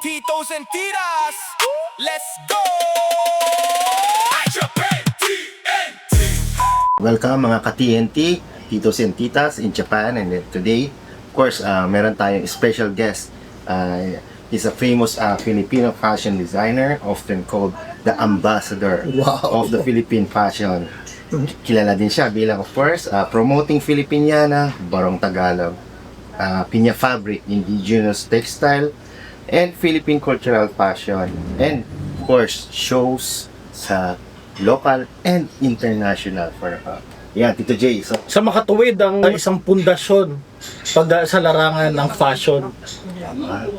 Titos and titas, let's go! Welcome mga ka-TNT, Titos and Titas in Japan. And then today, of course, meron tayong special guest. He's a famous Filipino fashion designer, often called the ambassador of the Philippine fashion. Kilala din siya bilang, of course, promoting Filipiniana, Barong Tagalog, Piña Fabric, indigenous textile, and Philippine cultural fashion. And, of course, shows sa local and international for yan, Tito Jay. So, Sa makatuwid ang isang pundasyon sa larangan ng fashion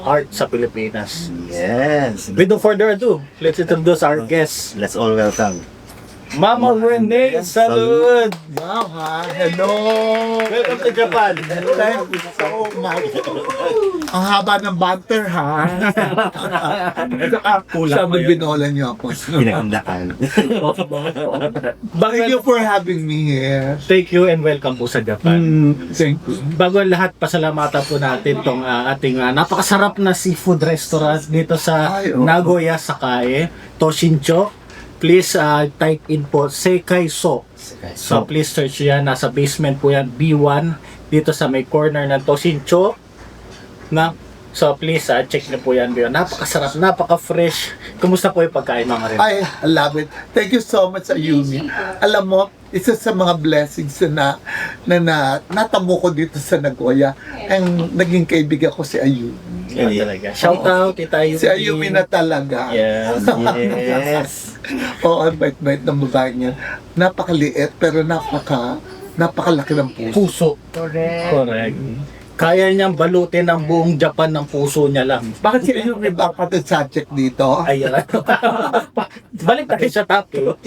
art sa Pilipinas. yes. With no further ado, let's introduce our guest, Let's all welcome. Mama Renee Salud. Wow, ha? Hello! Welcome to Japan. Thank you so much. Ang haba ng banter, ha? Sabi binola niyo ako. Pinakandakan. Thank you for having me here. Thank you and welcome po sa Japan. Thank you. Bago ang lahat, pasalamatan po natin tong ating napakasarap na seafood restaurant dito sa Ay, oo. Nagoya, Sakae, Toshincho. Please type in po Sekai So. So please search yan, nasa basement po yan, B1, dito sa may corner ng Toshincho. So please check niyo po yan. Napakasarap, napaka-fresh. Kumusta po yung pagkain, Mama Ren? I love it. Thank you so much, Ayumi. Alam mo, isa sa mga blessings na natamo ko dito sa Nagoya, ang naging kaibigan ko si Ayumi. Yan talaga. Shout out, Tita Ayumi. Si Ayumi na talaga. Yes. Yes. Oo, ang bait-bait ng babae niya. Napakaliit, pero napakalaki ng puso. Puso. Correct. Kaya niyang balutin ang buong Japan ng puso niya lang. Bakit si Ayumi ba pati subject dito? Ayan. Balik tayo sa topic.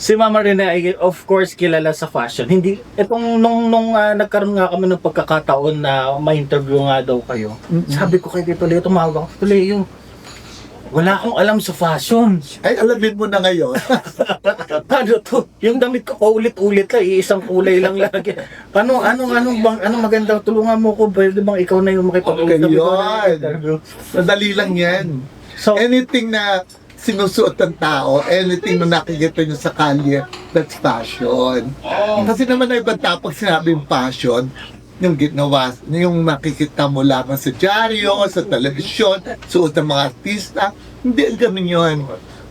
Si Mama Rene ay of course kilala sa fashion. Hindi itong nung nagkaroon nga kami ng pagkakataon na ma-interview nga daw kayo. Sabi ko kay Tito Leo, tumawag ako, Tito Leo, wala akong alam sa fashion. Ay, alamin mo na ngayon. Ano to? Yung damit ko paulit-ulit lang, iisang kulay lang lagi. Anong magandang tulungan mo ko? Pwede bang ikaw na yung makipag-interview? Yun. Madali lang yan. So, Anything na sinusuot ng tao, anything na nakikita nyo sa kalye, that's fashion. Kasi naman na ibang tapos sinabing fashion, yung ginawa, yung makikita mo lamang sa dyaryo, sa telebisyon, suot ng mga artista, hindi ganun yun.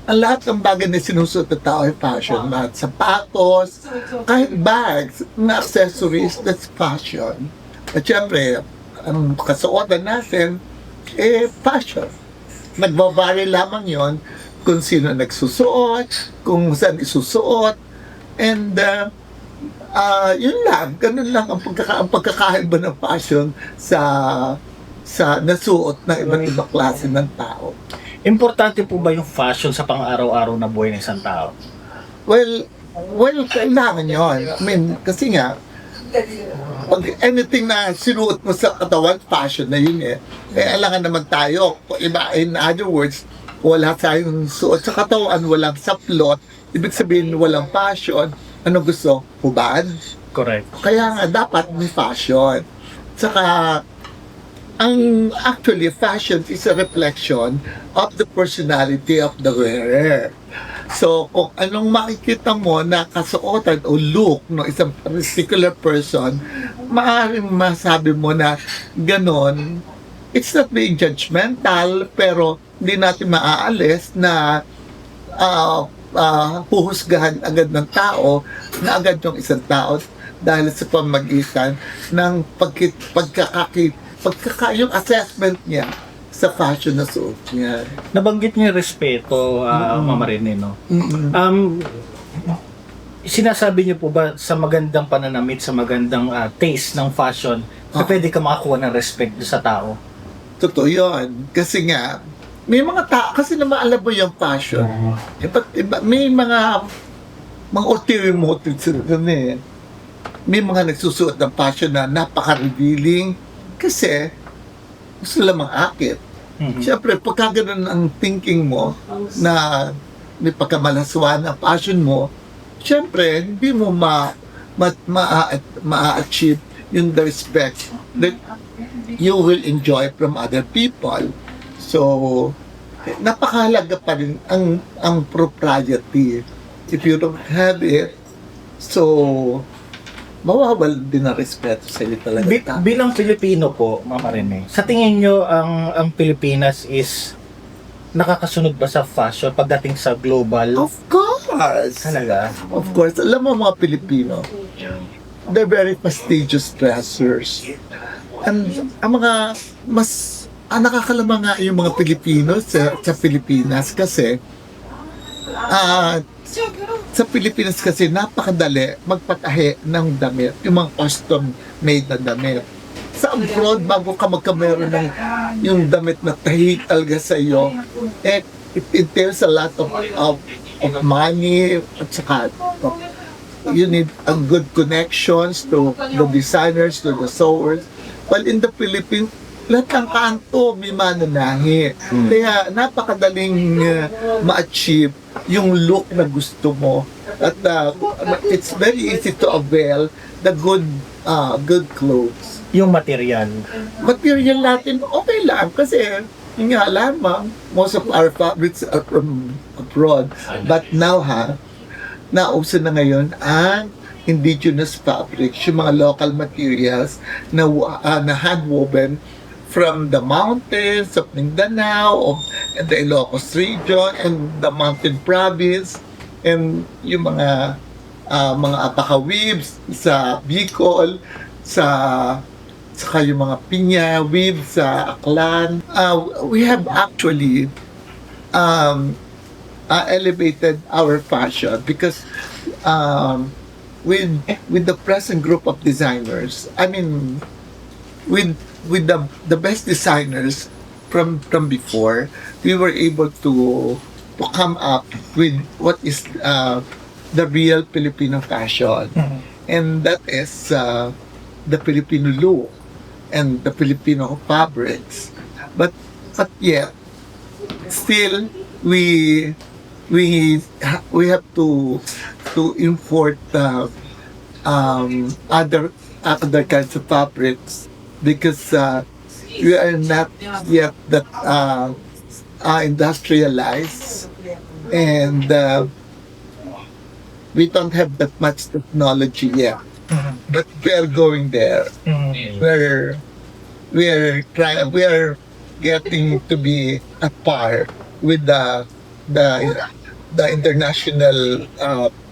Ang lahat ng bagay na sinusuot ng tao ay fashion. Lahat sapatos, kahit bags, na accessories, that's fashion. At syempre, ang kasuotan natin, fashion. Nagbabari lamang yon kung sino nagsusuot, kung saan isusuot, and yun lang, ganun lang ang pagkakaiba ng fashion sa nasuot ng iba't ibang klase ng tao. importante po ba yung fashion sa pang-araw-araw na buhay ng isang tao? Well, kailangan yun. I mean, kasi nga, pag anything na sinuot mo sa katawan, fashion na yun eh. Kailangan naman tayo, iba, in other words, wala tayong suot sa katawan, walang saplot, ibig sabihin walang fashion. Ano gusto? Hubad? Correct. Kaya nga, dapat may fashion. Saka, actually, fashion is a reflection of the personality of the wearer. So, kung anong makikita mo na kasuotan o look ng isang particular person, maaaring masabi mo na ganon. It's not being judgmental, pero hindi natin maaalis na huhusgahan agad ng tao na agad yung isang tao dahil sa pamagitan ng yung assessment niya sa fashion na suot niya. Nabanggit niyo yung respeto, Mama Rene, no? Sinasabi niyo po ba sa magandang pananamit, sa magandang taste ng fashion, na pwede ka makakuha ng respect sa tao? Totoo yun. Kasi nga, may mga tao, kasi naman alam mo yung fashion. Iba, may mga ulterior motives rin eh. May mga nagsusuot ng fashion na napaka-revealing kasi gusto lang mang-akit. Siyempre, pagka ganun ang thinking mo na may pagkamalaswa ng fashion mo, siyempre, hindi mo ma-achieve yung the respect that you will enjoy from other people. So, napakahalaga pa rin ang propriety. If you don't have it, so, mawawal din ang respeto sa iyo talaga. Bilang Pilipino po, Mama Rene, sa tingin nyo ang Pilipinas is nakakasunod ba sa fashion pagdating sa global? Of course! Talaga? Of course. Alam mo mga Pilipino, they're very prestigious dressers. And ang mga nakakalamang nga yung mga Pilipino sa Pilipinas kasi sa Pilipinas kasi napakadali magpatahe ng damit, yung mga custom-made na damit. Sa abroad, bago ka magkameron ng yung damit na tahi talaga sa iyo, it entails a lot of money at saka you need a good connections to the designers, to the sewers. While in the Philippines, lahat ng kanto may mananahi. Kaya napakadaling ma-achieve yung look na gusto mo. At it's very easy to avail the good clothes. Yung material. Material natin, okay lang kasi yun nga lamang, most of our fabrics are from abroad. But now nauso na ngayon ang indigenous fabrics, yung mga local materials na hand-woven from the mountains of Mindanao, and the Ilocos region, and the mountain province, and yung mga apaka weaves sa Bicol, saka yung mga pinya weaves sa Aklan. We have actually elevated our fashion because with the present group of designers, I mean, with the best designers from before, we were able to come up with what is the real Filipino fashion, and that is the Filipino look and the Filipino fabrics. But yet, still we have to import other kinds of fabrics because we are not yet that industrialized, and we don't have that much technology yet. But we are going there. We are getting to be at par with the international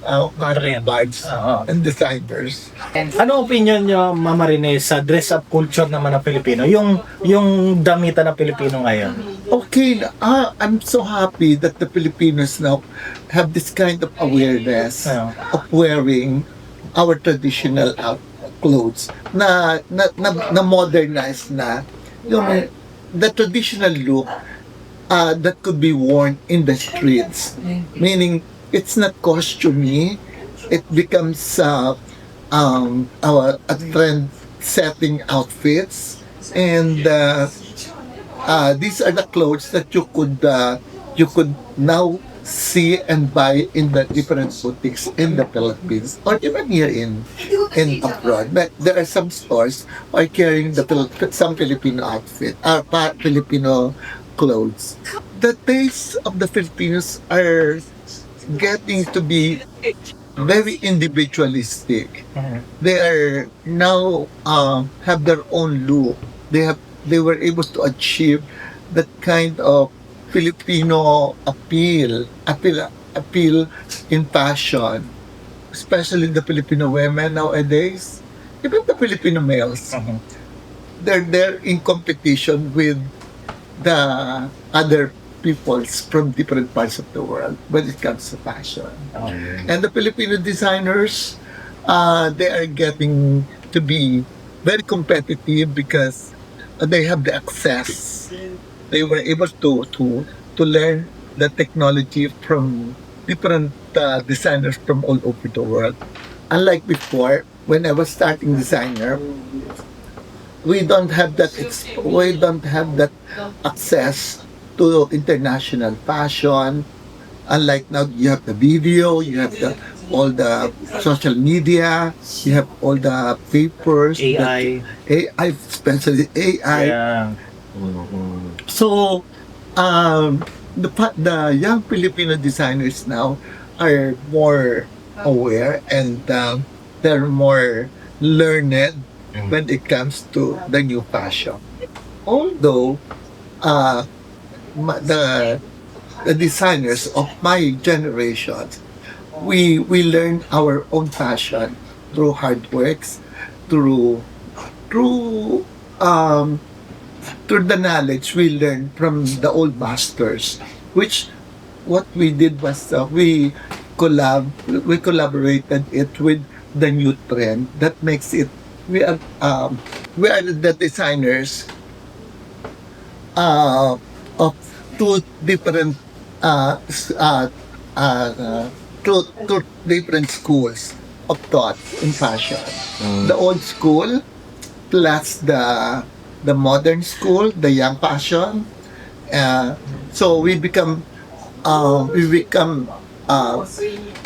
vibes and designers. Ano opinion nyo, Mama Rene, sa dress-up culture naman ng Pilipino? Yung damitan ng Pilipino ngayon? Okay, I'm so happy that the Filipinos now have this kind of awareness of wearing our traditional clothes na modernized na yung the traditional look that could be worn in the streets, meaning it's not costumey, it becomes our trend setting outfits, and these are the clothes that you could now see and buy in the different boutiques in the Philippines or even here in abroad. But there are some stores who are carrying some Filipino outfit, Filipino clothes. The tastes of the Filipinos are getting to be very individualistic. They are now have their own look. They were able to achieve that kind of Filipino appeal in fashion, especially the Filipino women nowadays, even the Filipino males. They're in competition with the other peoples from different parts of the world when it comes to fashion. And the Filipino designers, they are getting to be very competitive because they have the access. They were able to learn the technology from different designers from all over the world. Unlike before, when I was starting designer, we don't have that access to international fashion. Unlike now, you have the video, you have all the social media, you have all the papers, AI, especially AI. Yeah. So the young Filipino designers now are more aware, and they're more learned when it comes to the new fashion. Although uh, the designers of my generation, we learn our own fashion through hard works, through through um, through the knowledge we learned from the old masters, which what we did was we collaborated it with the new trend that makes it we are the designers of two different uh, s- uh, two different schools of thought in fashion. The old school plus the modern school, the young fashion. So we become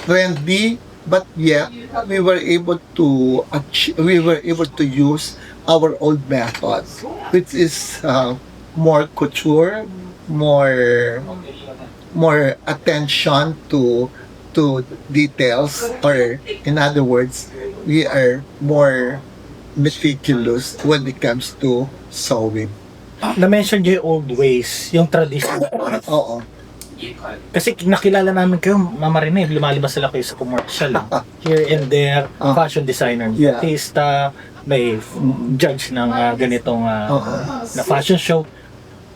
trendy, but yet we were able to use our old methods, which is more couture, more attention to details, or in other words, we are more meticulous when it comes to sewing. Na-mention niyo yung old ways, yung tradition. Oo. Kasi nakilala namin kayo, Mama Rene, lumalabas sila kayo sa commercial. Here and there, fashion designer, Yeah. artista, may judge ng ganitong na fashion show.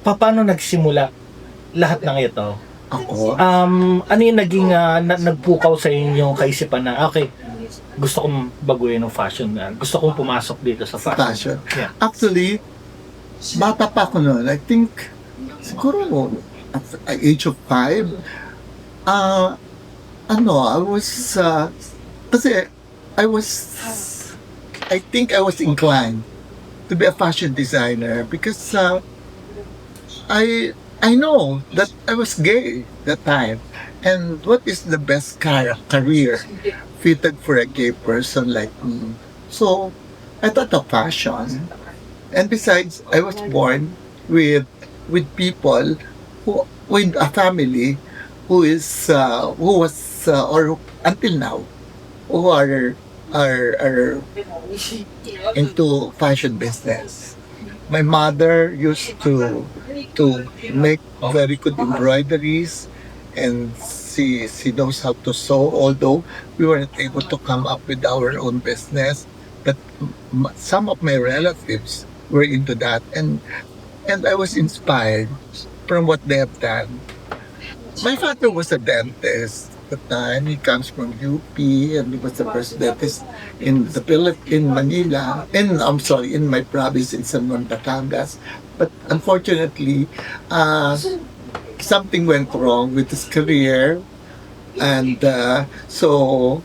Paano nagsimula lahat ng ito? Ako? Ano yung naging nagpukaw sa inyong kaisipan na, okay, gusto kong baguhin ng fashion. Gusto kong pumasok dito sa fashion. Fashion. Yeah. Actually, bata pa ako noon. I think, siguro, at the age of 5, I was, kasi, I think I was inclined to be a fashion designer because I know that I was gay that time. And what is the best career fitted for a gay person like me? So, I thought of fashion. And besides, I was born with people with a family who was or until now who are into fashion business. My mother used to make very good embroideries, and she knows how to sew, although we weren't able to come up with our own business. But some of my relatives were into that, and I was inspired from what they have done. My father was a dentist at the time. He comes from UP, and he was the first dentist in Manila, in my province in San Juan, Batangas. But unfortunately, something went wrong with his career, and so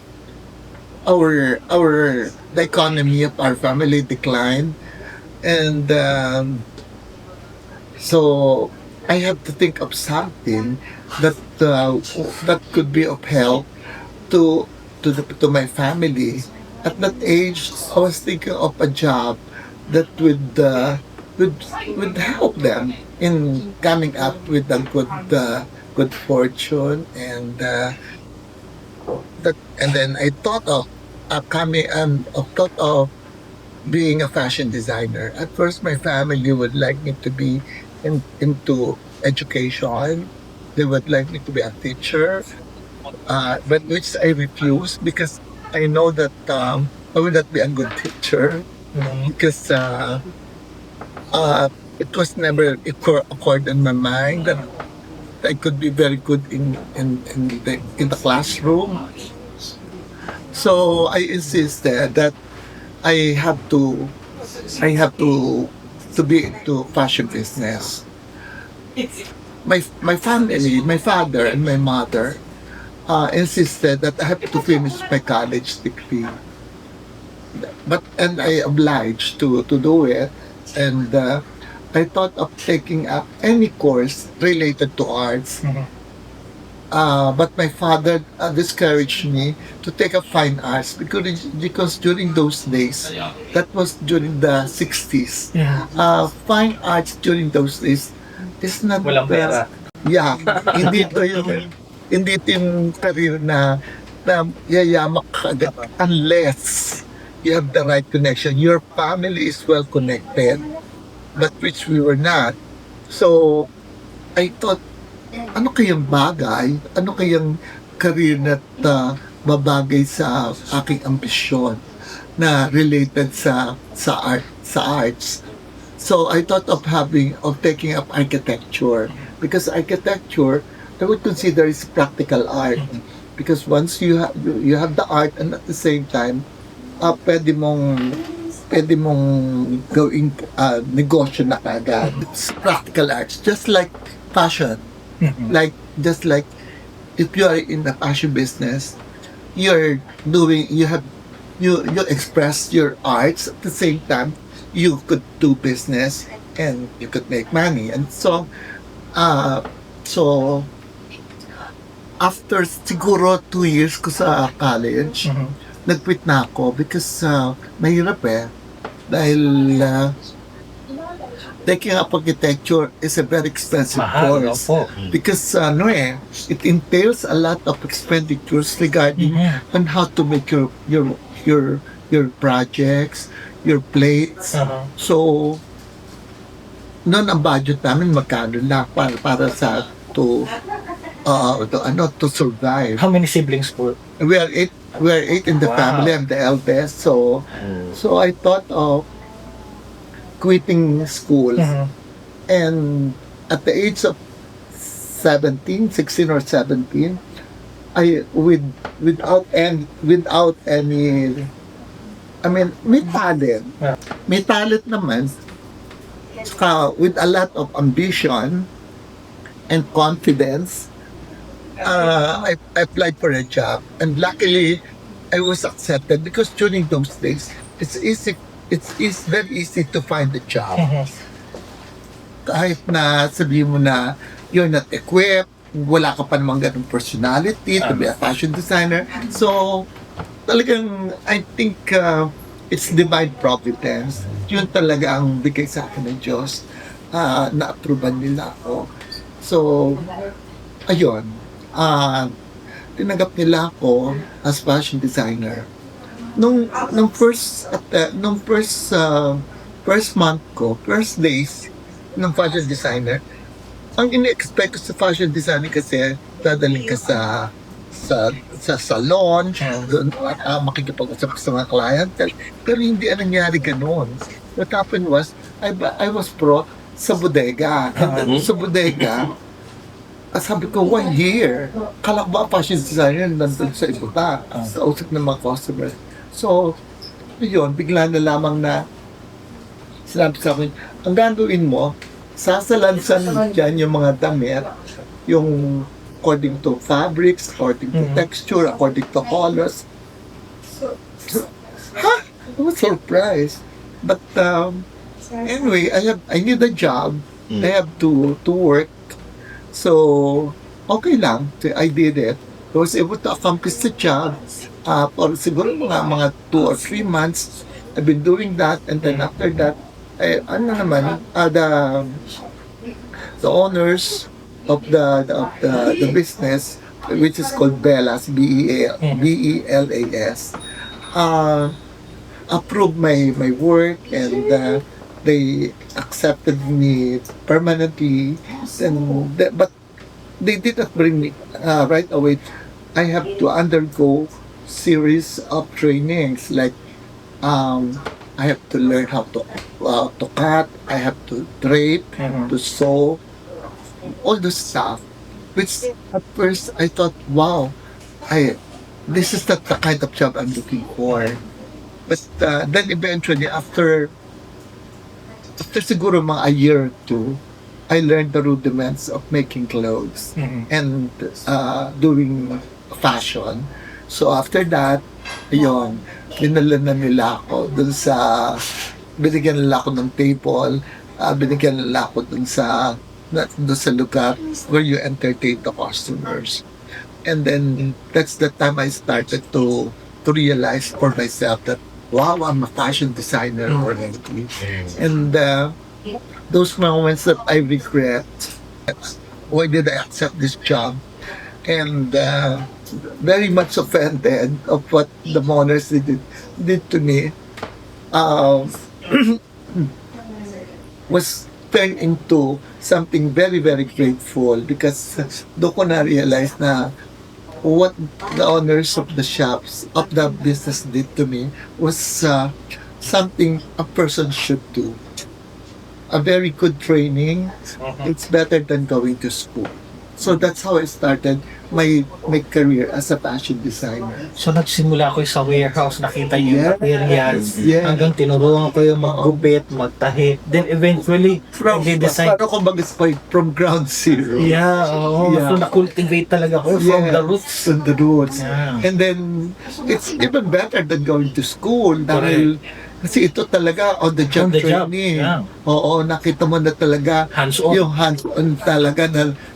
the economy of our family declined, and so I had to think of something that could be of help to my family. At that age, I was thinking of a job that would help them in coming up with a good fortune, and then I thought of thought of being a fashion designer. At first, my family would like me to be into education. They would like me to be a teacher, but which I refused because I know that I will not be a good teacher because it was never occurred in my mind that I could be very good in the classroom. So I insisted that I have to be into fashion business. My family, my father and my mother insisted that I have to finish my college degree. And I obliged to do it, and I thought of taking up any course related to arts. But my father discouraged me to take up fine arts because during those days, that was during the 60s. Yeah. Fine arts during those days It's not Walang pera. Yeah, hindi ito yung career na yayamak ka agad unless you have the right connection. Your family is well connected, but which we were not. So, I thought, ano kayang bagay? Ano kayang career na babagay sa aking ambisyon na related sa arts? So I thought of taking up architecture, because architecture I would consider is practical art, because once you have the art, and at the same time pwede mong gawing negosyo na kagad. It's practical arts, just like fashion. Just like if you are in the fashion business, you express your arts, at the same time you could do business and you could make money. And so after siguro 2 years ko sa college, nag-quit na ako because mahirap dahil taking up architecture is a very expensive course. Because it entails a lot of expenditures regarding on how to make your projects, your plates. So noon ang budget namin magkano lang para sa to survive. How many siblings po? We are eight in the family. I'm the eldest, so I thought of quitting school. And at the age of 16 or 17, without any, I mean, may talent. May talent naman. With a lot of ambition and confidence, I applied for a job, and luckily I was accepted, because during those days it's very easy to find a job. Kahit na sabihin mo na you're not equipped, wala ka pa namang ganung personality to be a fashion designer. So talagang I think it's divine providence. Yun talaga ang bigay sa akin ng Diyos, na-approvean nila ako. So ayun, tinanggap nila ako as fashion designer. Nung first month ko, first days ng fashion designer, ang ini-expect ko sa fashion designer kasi dadaling ka sa salon, doon makikipag-usap sa mga clientele. Pero hindi nangyari ganoon. What happened was, I was brought sa bodega. And then, sa bodega, sabi ko, 1 year. Kala ko ba fashion designer nandun sa iba, sa usap ng mga customers. So, yun, bigla na lamang na sinabi sa akin, ang gagawin mo, sasalansan dyan yung mga damit, yung according to fabrics, according to texture, according to colors. I was surprised. But anyway, I need a job. I have to work. So, okay lang. I did it. I was able to accomplish the job. For siguro mga 2 or 3 months, I've been doing that. And then after that, the owners of the business, which is called Bellas, BELAS, approved my work, and they accepted me permanently. But they did not bring me right away. I have to undergo series of trainings, like I have to learn how to cut, I have to drape, to sew, all this stuff. Which at first I thought, wow, this is not the kind of job I'm looking for. But then eventually, after siguro mga a year or 2, I learned the rudiments of making clothes and doing fashion. So after that, ayun, dinala na nila ako dun sa, binigyan nila ako ng table, binigyan nila ako dun sa lugar where you entertain the customers. And then that's the time I started to realize for myself that, wow, I'm a fashion designer already. And those moments that I regret. Why did I accept this job? And very much offended of what the monarchs did to me. Um, was turned into something very, very grateful because doon ko na-realize na what the owners of the shops, of the business did to me was something a person should do. A very good training, it's better than going to school. So that's how I started my career as a fashion designer. So nagsimula ko sa warehouse, nakita niyo yung Yeah. materials, Yeah. hanggang tinuruan ko yung maggupit, magtahi. Then eventually, nag-design. Paano ko mag-start from ground zero? Yeah, oo. Yeah. So na-cultivate talaga ko from Yeah, the roots. From the roots. Yeah. And then, it's even better than going to school. Dahil, kasi ito talaga on the job On the job, training. yeah. Oo, nakita mo na talaga Hands-on. yung hands-on talaga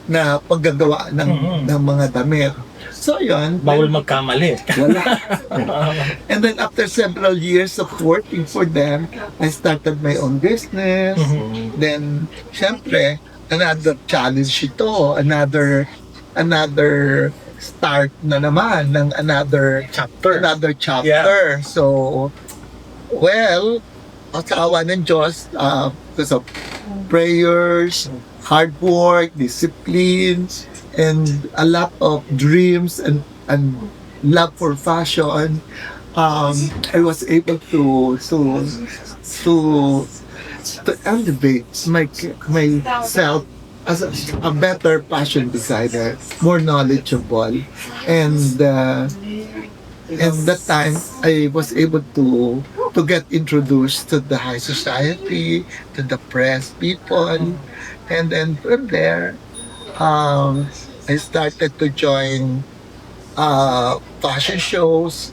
na paggagawa ng mga damit. So, yun. Bawal magkamali. Wala. And then after several years of working for them, I started my own business. Then, syempre, another challenge ito, another start na naman ng another chapter. So, well, sa awa ng Diyos, because of prayers, hard work, discipline, and a lot of dreams and love for fashion, I was able to elevate myself as a better fashion designer, more knowledgeable, and that time I was able to get introduced to the high society, to the press people, and then from there, I started to join fashion shows,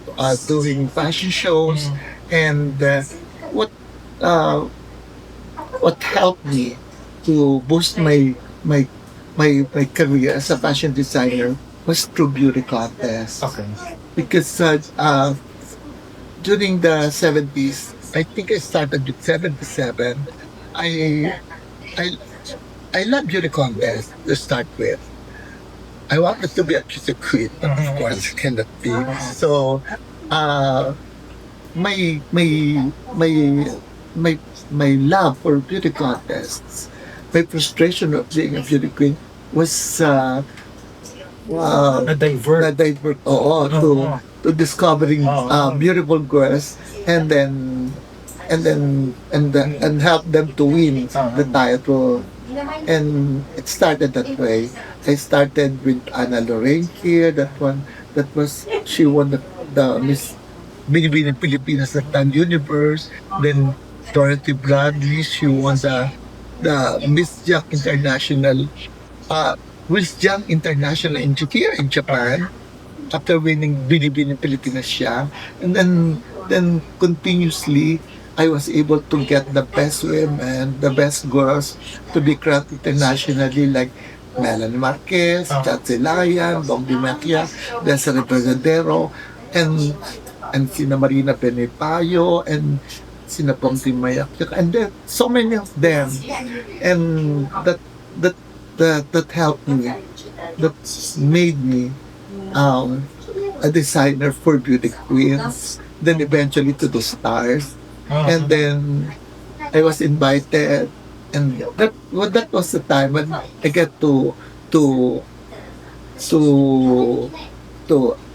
doing fashion shows, and what helped me to boost my career as a fashion designer was through beauty contests. Okay. Because during the 70s, I think I started with 77. I love beauty contests to start with. I wanted to be a beauty queen, but of course, I cannot be. So, my love for beauty contests, my frustration of being a beauty queen was Na-divert. na-divert to discovering beautiful girls and help them to win the title. And it started that way. I started with Ana Lorenque. She won the Miss Binibini Pilipinas at Tan Universe. Then Dorothy Bradley, she won the Miss Jack International here in Japan, after winning Binibini Pilipinas siya. And then continuously, I was able to get the best women, the best girls to be crowned internationally, like Melanie Marquez, Chatsi Layan, Bong Dimacchia, Desiree Vergadero, and sina Marina Benepayo, and sina Bong Dimacchia, and then so many of them. And that helped me, that made me a designer for beauty queens, then eventually to the stars. And then I was invited, and that was the time when I get to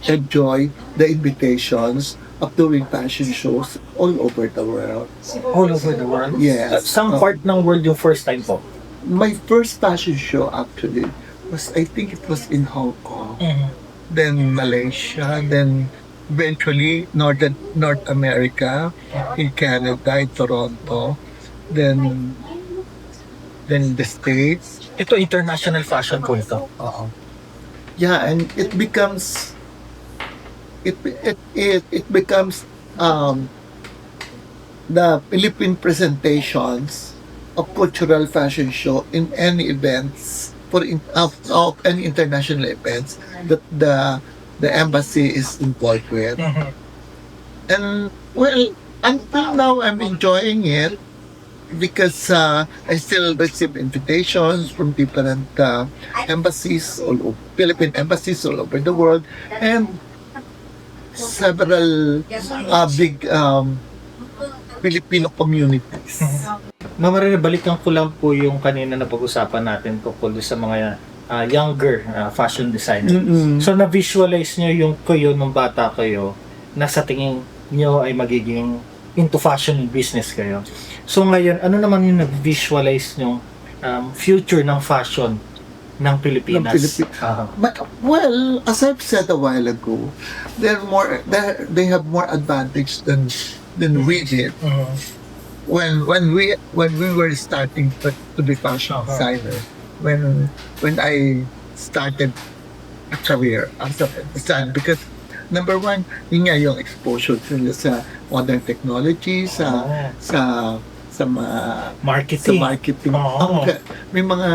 enjoy the invitations of doing fashion shows all over the world. All over the world? Yes. Some part ng world yung first time po? My first fashion show actually was, I think it was in Hong Kong, then Malaysia, then eventually North America, in Canada, in Toronto, then the States. Ito international fashion po ito. Yeah, and it becomes the Philippine presentations of cultural fashion show in any events of any international events that the embassy is involved with. And well, until now I'm enjoying it, because I still receive invitations from different embassies all over, Philippine embassies all over the world, and several big Filipino communities. Ma'am Rene, balikan ko lang po yung kanina na pag-usapan natin tungkol sa mga younger fashion designer. Mm-mm. So na-visualize nyo yung kayo nung bata kayo na sa tingin nyo ay magiging into fashion business kayo. So ngayon, ano naman yung na-visualize nyo future ng fashion ng Pilipinas? But, well, as I've said a while ago, they have more advantage than we did when we were starting to be fashion designer. When I started a career as a designer, because number one, yun nga yung exposure nila sa modern technology, sa Marketing. marketing. Oo. May mga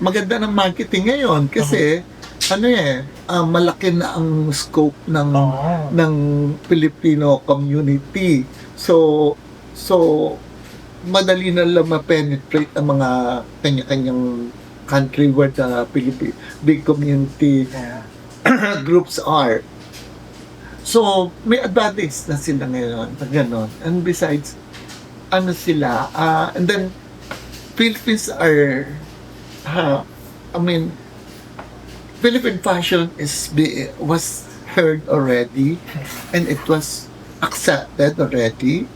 maganda ng marketing ngayon kasi malaki na ang scope ng Filipino community. So madali na lang ma-penetrate ang mga kanya-kanyang country where the big community groups are. So, may advantage na sila ngayon, gano'n. And besides, and then, Philippines are, Philippine fashion was heard already, and it was accepted already.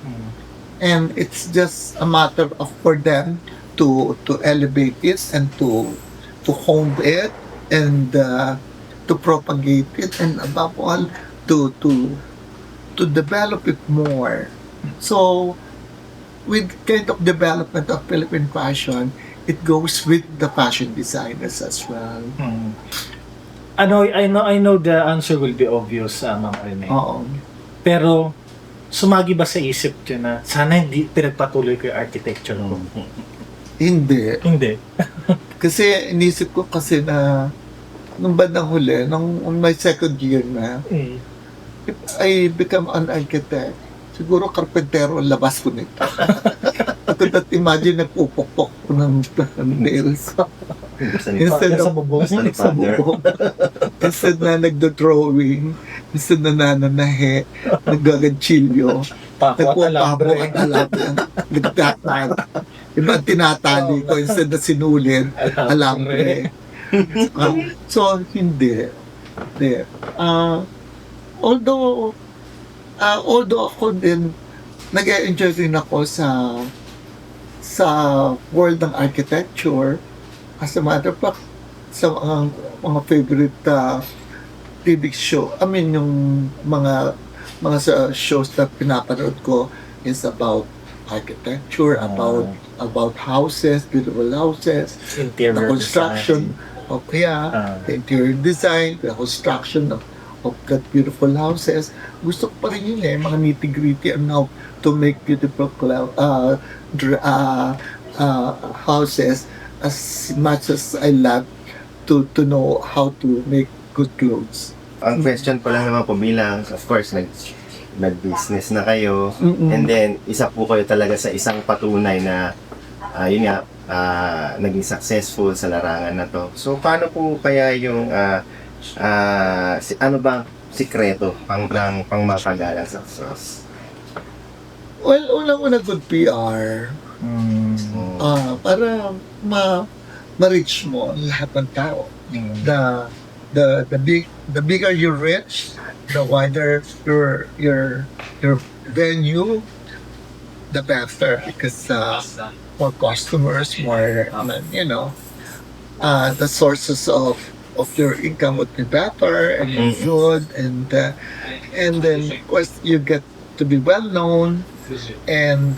And it's just a matter of for them to elevate it and to hone it and to propagate it, and above all to develop it more. So with kind of development of Philippine fashion, it goes with the fashion designers as well. I know the answer will be obvious, Ma'am Rene. Oo. Pero sumagi ba sa isip nyo na sana hindi pinagpatuloy ko yung architecture ko? Hindi. Hindi. Kasi inisip ko kasi na nung bandang huli, nung my second year na, if I become an architect, siguro karpentero ang labas ko nito. I could not imagine nagpupukpok ko ng nails. Instead Sa bubong. sa bubong. Instead na nagdo-drawing, instead na nananahe, naggaganchilyo, Pako at nagpupabo alambre. at alambre, nagtatag. Iba tinatali ko, instead na sinulin, alambre. So, hindi. Although ako din, nag-enjoy din ako sa world ng architecture. As a matter of fact, sa mga favorite TV show, yung mga shows na pinapanood ko is about architecture, about houses, beautiful houses, Interior the construction design. the interior design, the construction of that beautiful houses. Gusto ko pa rin yun mga nitty-gritty and how to make beautiful houses, as much as I love to know how to make good clothes. Ang question ko lang naman po bilang, of course, nag-business na kayo, Mm-mm. and then isa po kayo talaga sa isang patunay na yun nga, naging successful sa larangan na to. So, paano po kaya yung ano bang sikreto pang mapagalang success? Well, unang-una good PR. Para ma-reach mo ang lahat ng tao. The bigger you reach, the wider your venue, the better, because more customers, more the sources of your income would be better and good, and then of course you get to be well known, and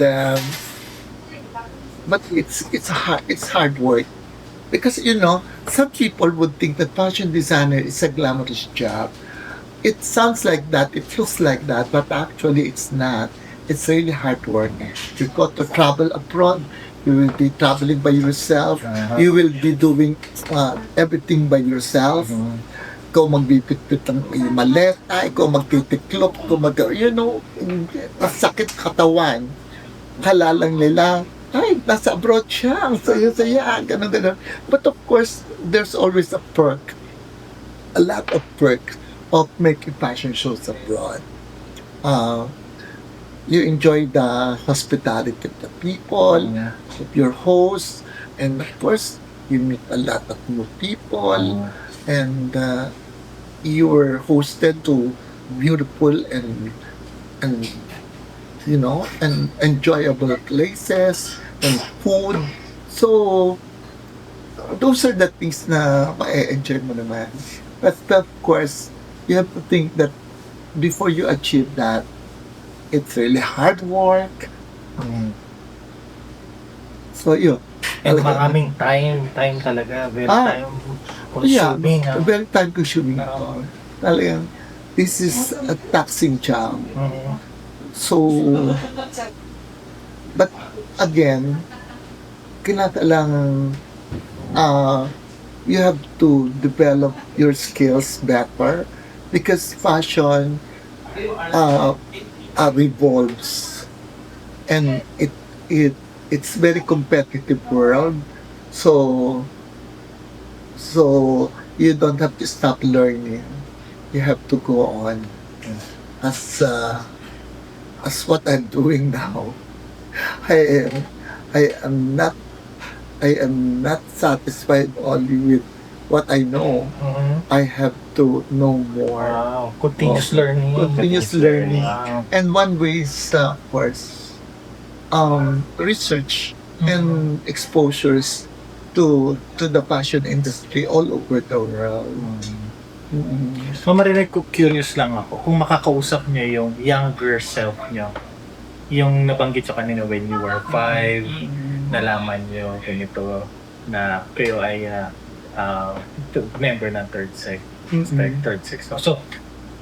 but it's hard work, because some people would think that fashion designer is a glamorous job. It sounds like that, it feels like that, but actually it's not. It's really hard work. You got to travel abroad. You will be traveling by yourself. You will be doing everything by yourself. Ikaw magbibitbit ng maleta, ikaw magtitiklop, masakit katawan. kala lang nila, ay, nasa abroad siya, ang saya-saya, gano'n. But of course, there's always a perk, a lot of perks of making fashion shows abroad. You enjoy the hospitality of the people, of your hosts, and of course, you meet a lot of new people, and you were hosted to beautiful and and enjoyable places and food. So those are the things na ma-enjoy mo naman. But of course, you have to think that before you achieve that, it's really hard work. So yun. And maraming time talaga, very time Yeah, consuming. very time consuming ito. Talagang, this is a taxing job. So, but again, kinakailangan you have to develop your skills better because fashion revolves and it's very competitive world. So you don't have to stop learning. You have to go on as what I'm doing now. I am not satisfied only with what I know. I have to know more. Wow, continuous learning. Continuous learning. Wow. And one way is, of course, research and exposures to the fashion industry all over the world. Mama Rene, curious lang ako kung makakausap niyo yung younger self niyo. Yung nabanggit sa kanina when you were 5, nalaman niyo ganito na kayo ay member ng third sex. So,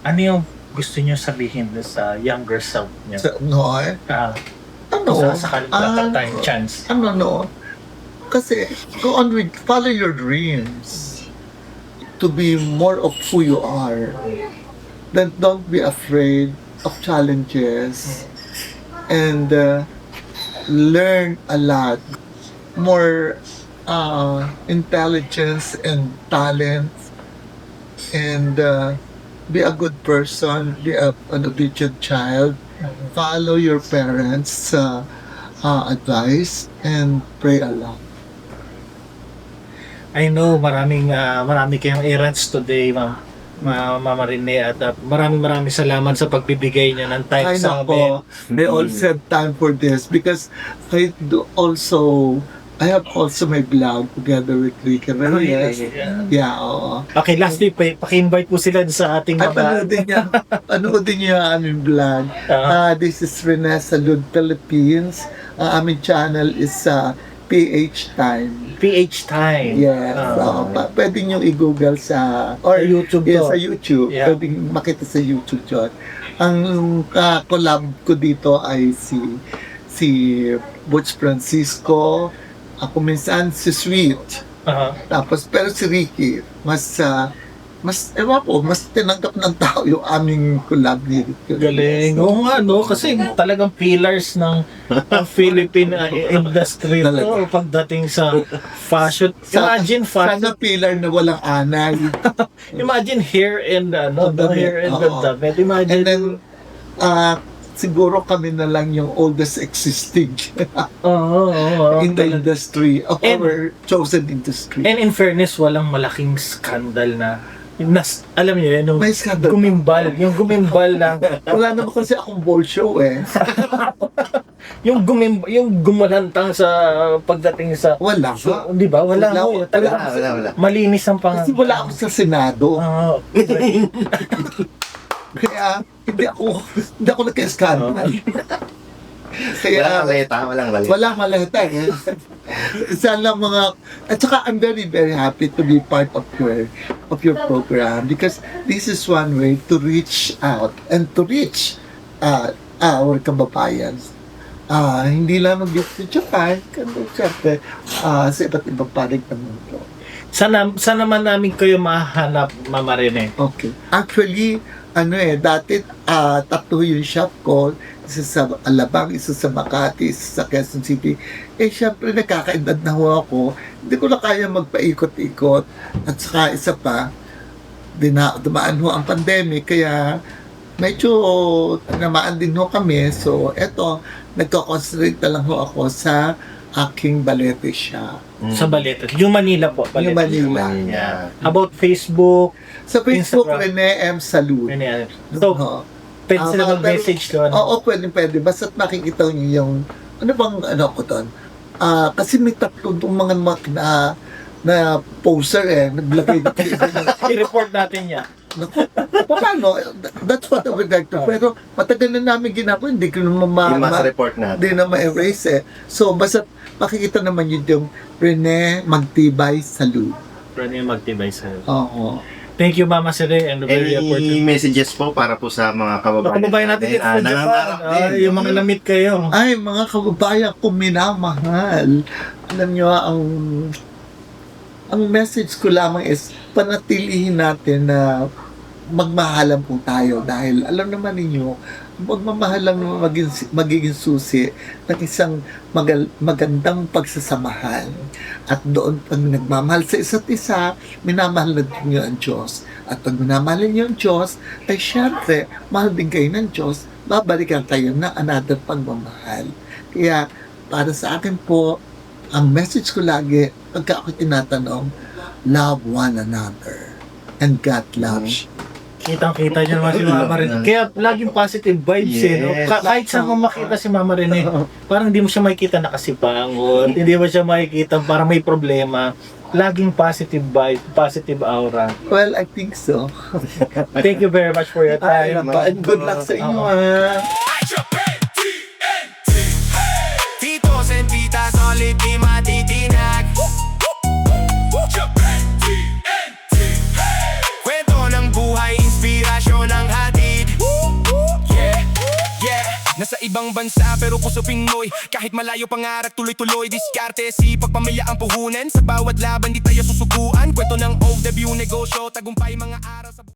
ano yung gusto niyo sabihin sa younger self niyo? Sa time chance. Kasi, go on with, follow your dreams. To be more of who you are. Then don't be afraid of challenges. And learn a lot. More intelligence and talent. And be a good person. Be an obedient child. Follow your parents' advice. And pray a lot. I know marami kayong errands today, Mama Rene, at maraming salamat sa pagbibigay niyo ng time sa amin. They also have time for this because I have also my blog together with Ricky Reyes. Yeah, oo. Okay, lastly, paki-invite po sila sa ating Panoodin niyo ang aming vlog. This is Rene Salud Philippines. Aming channel is PH Time. PH Time. Yes. Pwede nyo i-google sa YouTube sa YouTube. Yeah. Pwede makita sa YouTube yun. Ang collab ko dito ay si Butch Francisco. Ako minsan si Sweet. Tapos pero si Ricky mas tinanggap ng tao yung aming collab ni Ricky. Galing. Oo nga, no? Kasi talagang pillars ng Philippine industry to pagdating sa fashion. Imagine fashion. Sana pillar na walang anay. Imagine hair and hair and damit. Imagine. And then, siguro kami na lang yung oldest existing in the industry of our chosen industry. And in fairness, walang malaking scandal na alam niyo yun, May scandal. yung gumimbal lang. Wala naman kasi akong ball show yung gumalantang sa pagdating sa Wala. di ba? Wala. Wala. Malinis ang Kasi wala ako sa Senado. Kaya hindi ako nagka-scandal. Kaya walang maleta. Sana at saka I'm very very happy to be part of your program because this is one way to reach out and to reach our kababayan. Hindi lang sa Japan, kundi syempre sa iba't ibang panig ng mundo. Sana man namin kayo mahanap, Mama Rene. Okay. Actually, dati tatlo yung shop ko, isa sa Alabang, isa sa Makati, isa sa Quezon City. Syempre nakakaedad na ho ako, hindi ko na kaya magpaikot-ikot. At saka isa pa, dumaan ho ang pandemic, kaya medyo namaan din ho kami. So eto, nagko-concentrate na lang ho ako sa aking balete shop. Sa Balete. Yung Manila po. Yung Balete. Manila. Yeah. About Facebook. Sa Facebook, Instagram. Rene M. Salud. So, Oo. pwede sila pero- mag-message doon. Oo, pwede. Basta't makikita niyo yung, ano bang, ko doon? Kasi may tatlo itong mga na poster naglagay dito. I-report natin yan. Paano? That's what I would like to. Pero matagal na namin ginagawa, hindi ko naman Yung mass report natin. hindi na ma-erase So, basta makikita naman yun yung Rene Magtibay Salud. Pwede yung magtibay sa'yo. Oo. Thank you, Mama Sire, and very Any important. messages po para po sa mga kababayan Natin dito sa Japan. nangangarap din. Yung mga na-meet kayo. Ay, mga kababayan ko minamahal. Alam nyo, ang message ko lamang is panatilihin natin na magmahalan po tayo dahil alam naman ninyo, magmamahal lang magiging susi ng isang magandang pagsasamahan. At doon, pag nagmamahal sa isa't isa, minamahal na din nyo ang Diyos. At pag minamahal nyo ang Diyos, ay syempre, mahal din kayo ng Diyos, babalikan kayo na another pagmamahal. Kaya, para sa akin po, ang message ko lagi, pagka ako tinatanong, love one another. And God loves you. Kitang-kita niyo naman si Mama Rene. Kaya laging positive vibes no? Yes. Kahit saan mo makita si Mama Rene, parang hindi mo siya makikita nakasipangot, hindi mo siya makikita parang may problema. Laging positive vibe, positive aura. Well, I think so. Thank you very much for your time. And good luck sa inyo, Japan TNT. Titos and titas, only di matitinag. Japan TNT. Kwento ng buhay, inspirasyon ang hatid. Yeah. Nasa ibang bansa pero puso Pinoy. Kahit malayo pangarap, tuloy-tuloy. Diskarte, sipag, pamilya ang puhunan. Sa bawat laban di tayo susuguan. Kwento ng OFW negosyo, tagumpay mga araw.